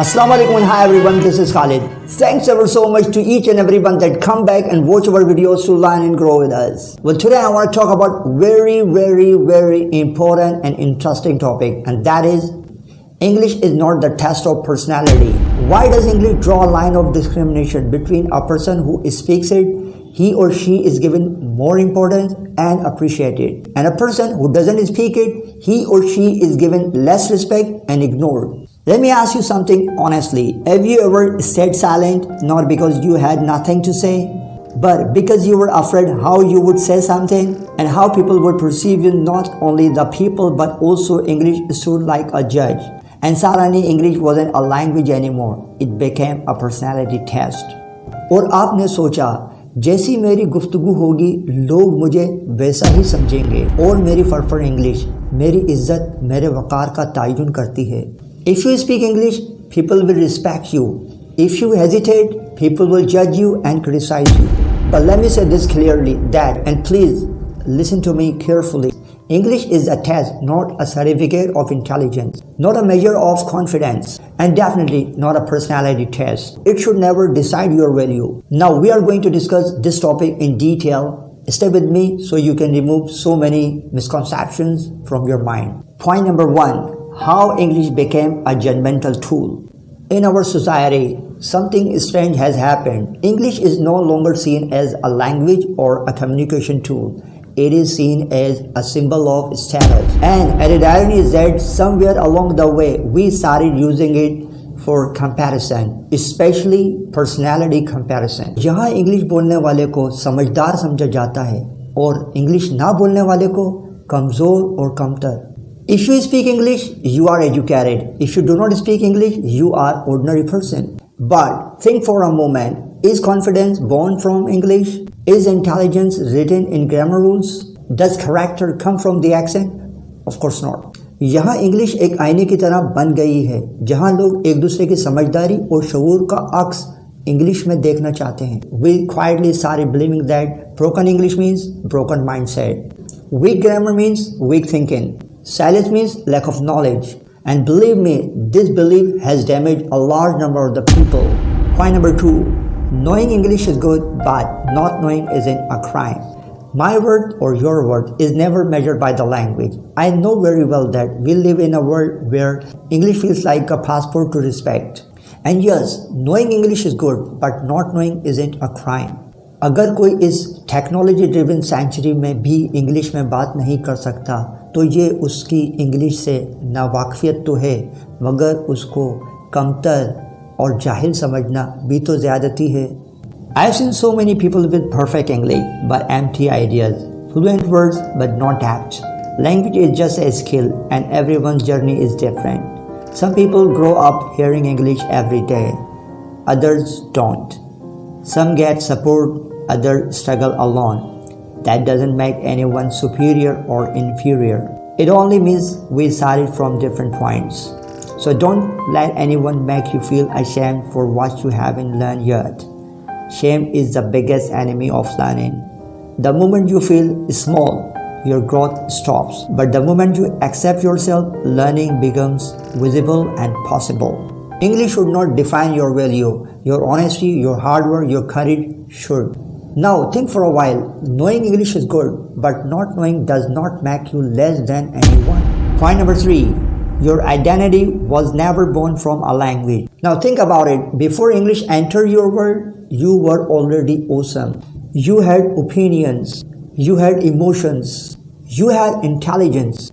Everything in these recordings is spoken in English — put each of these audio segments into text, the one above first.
Assalamu alaikum and hi everyone, this is Khalid. Thanks ever so much to each and everyone that come back and watch our videos to learn and grow with us. Well, today I want to talk about very important and interesting topic, and that is English is not the test of personality. Why does English draw a line of discrimination between a person who speaks it, he or she is given more importance and appreciated, and a person who doesn't speak it, he or she is given less respect and ignored? Let me ask you something honestly. Have you ever stayed silent, not because you had nothing to say, but because you were afraid how you would say something and how people would perceive you? Not only the people, but also English stood like a judge. And suddenly English wasn't a language anymore. It became a personality test. और आपने सोचा जैसी मेरी गुफ्तगू होगी लोग मुझे वैसा ही समझेंगे और मेरी फरफर इंग्लिश मेरी इज्जत मेरे वक़ार का तयन करती है. If you speak English, people will respect you. If you hesitate, people will judge you and criticize you. But let me say this clearly that, and please listen to me carefully, English is a test, not a certificate of intelligence, not a measure of confidence, and definitely not a personality test. It should never decide your value. Now we are going to discuss this topic in detail. Stay with me so you can remove so many misconceptions from your mind. Point number 1. How English became a judgmental tool. In our society, something strange has happened. English is no longer seen as a language or a communication tool. It is seen as a symbol of status. And the irony is that somewhere along the way, we started using it for comparison, especially personality comparison. जहाँ English बोलने वाले को समझदार समझा जाता है और English ना बोलने वाले को कमज़ोर और कमतर. If you speak English, you are educated. If you do not speak English, you are ordinary person. But think for a moment, is confidence born from English? Is intelligence written in grammar rules? Does character come from the accent? Of course not. यहाँ English एक आईने की तरह बन गई है जहाँ लोग एक दूसरे की समझदारी और शऊर का अक्स इंग्लिश में देखना चाहते हैं. We quietly started believing that broken English means broken mindset. Weak grammar means weak thinking. Silence means lack of knowledge. And believe me, this belief has damaged a large number of the people. Point number 2. Knowing English is good, but not knowing isn't a crime. My word or your word is never measured by the language. I know very well that we live in a world where English feels like a passport to respect. And yes, knowing English is good, but not knowing isn't a crime. अगर कोई इस technology driven century में भी English में बात नहीं कर सकता तो ये उसकी इंग्लिश से नावाकिफियत तो है मगर उसको कमतर और जाहिल समझना भी तो ज़्यादती है. I have seen so many people with perfect English but empty ideas, fluent words but not apt. Language is just a skill and everyone's journey is different. Some people grow up hearing English every day, others don't. Some get support, others struggle alone. That doesn't make anyone superior or inferior. It only means we started from different points. So don't let anyone make you feel ashamed for what you haven't learned yet. Shame is the biggest enemy of learning. The moment you feel small, your growth stops. But the moment you accept yourself, learning becomes visible and possible. English should not define your value. Your honesty, your hard work, your courage should. Now think for a while. Knowing English is good, but not knowing does not make you less than anyone. Point number 3. Your identity was never born from a language. Now think about it. Before English entered your world, you were already awesome. You had opinions. You had emotions. You had intelligence.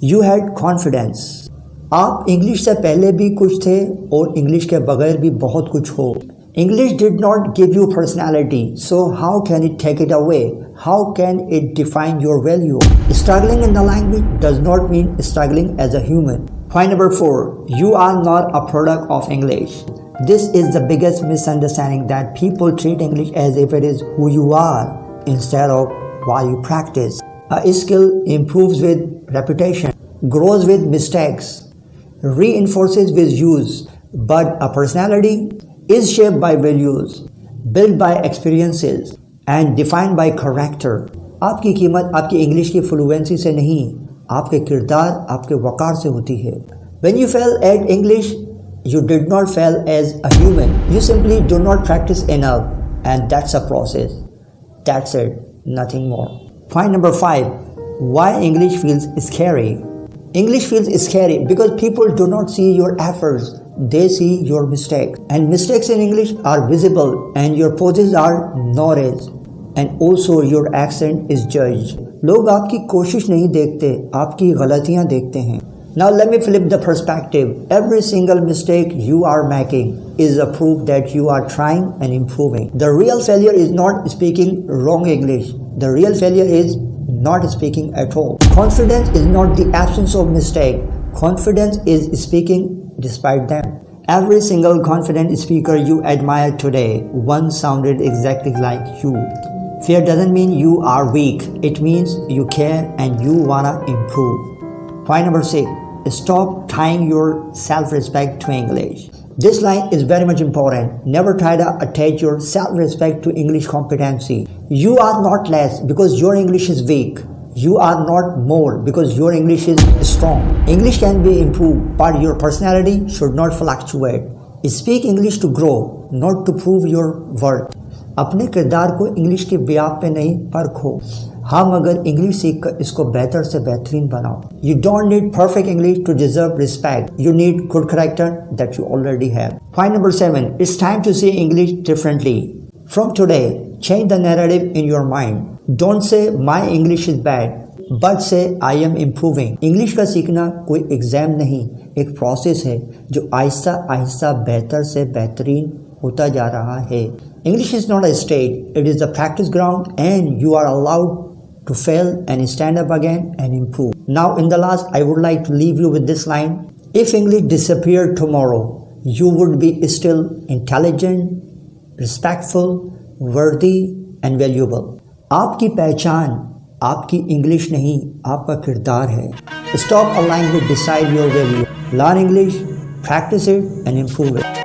You had confidence. आप English से पहले भी कुछ थे और English के बगैर भी बहुत कुछ हो. English did not give you personality, so how can it take it away? How can it define your value? Struggling in the language does not mean struggling as a human. Point number 4. You are not a product of English. This is the biggest misunderstanding, that people treat English as if it is who you are instead of what you practice. A skill improves with repetition, grows with mistakes, reinforces with use, but a personality is shaped by values, built by experiences, and defined by character. आपकी कीमत आपकी English की fluency से नहीं, आपके किरदार, आपके वक़ार से होती है. When you fail at English, You did not fail as a human. You simply do not practice enough, and that's a process. That's it, nothing more. Point number 5. Why English feels scary. English feels scary because people do not see your efforts. They see your mistakes. And mistakes in English are visible, and your poses are noticed. And also your accent is judged. लोग आपकी कोशिश नहीं देखते, आपकी गलतियां देखते हैं. Now let me flip the perspective. Every single mistake you are making is a proof that you are trying and improving. The real failure is not speaking wrong English. The real failure is not speaking at all. Confidence is not the absence of mistake. Confidence is speaking despite them. Every single confident speaker you admire today once sounded exactly like you. Fear doesn't mean you are weak. It means you care and you wanna improve. Point number 6. Stop tying your self-respect to English. This line is very much important. Never try to attach your self-respect to English competency. You are not less because your English is weak. You are not more because your English is strong. English can be improved, but your personality should not fluctuate. Speak English to grow, not to prove your worth. अपने किरदार को English के व्याप पे नहीं परखो, हाँ मगर English सीखकर इसको बेहतर से बेहतरीन बनाओ. You don't need perfect English to deserve respect. You need good character that you already have. Point number 7. It's time to see English differently. From today, change the narrative in your mind. Don't say my English is bad, but say I am improving. English का सीखना कोई exam नहीं, एक process है जो आहिस्ता आहिस्ता बेहतर से बेहतरीन होता जा रहा है. English is not a stage, it is a practice ground, and you are allowed to fail and stand up again and improve. Now in the last, I would like to leave you with this line. If English disappeared tomorrow, you would be still intelligent, respectful, worthy and valuable. आपकी पहचान आपकी English नहीं, आपका किरदार है. Stop allowing to decide your value. Learn English, practice it and improve it.